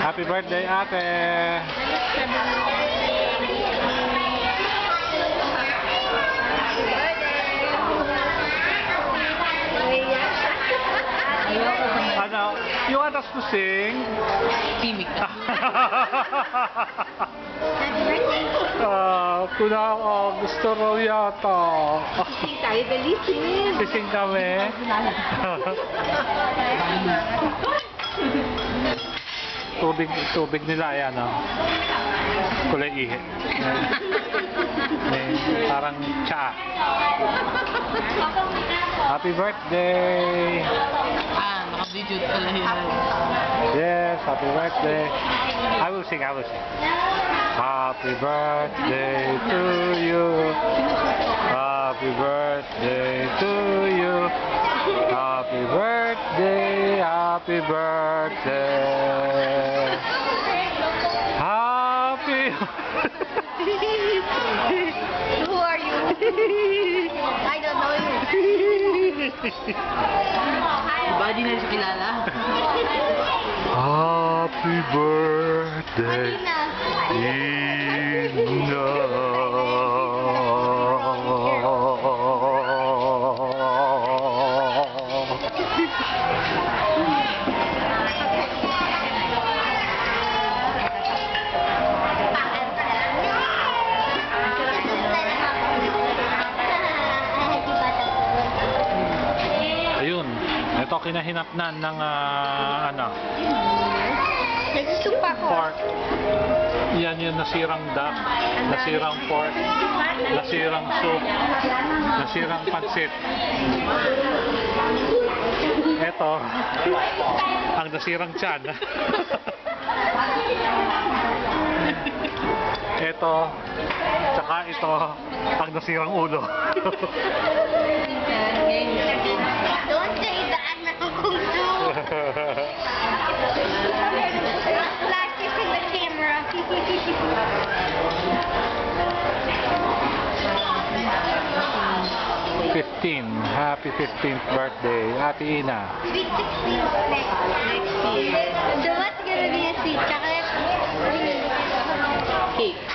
Happy birthday, ate! Ano? You want us to sing? Pimik. Gusto raw yata. Sing tayo, dali sing. Sising kami. Tubig nila, ayan o. Kulay ihi. Parang tsa. Happy birthday! Naka-video pala yun. Yes, happy birthday. I will sing. Happy birthday to you. Happy birthday to you. Happy birthday, happy birthday. Happy Who are you? I don't know you. Diba di na siya kilala? Happy birthday, Ina. Ayun, ito kinahinatnan ng Nagsusupa ko. pork. Yan yung nasirang duck, nasirang pork, nasirang soup, nasirang pansit. Ito, ang nasirang tiyan. Ito, tsaka ito, ang nasirang ulo. Don't say that na kung Flashes in the camera. 15. Happy 15th birthday, Ate Ina. Sweet 16 next year. So what's gonna be a sweet chocolate? Cake.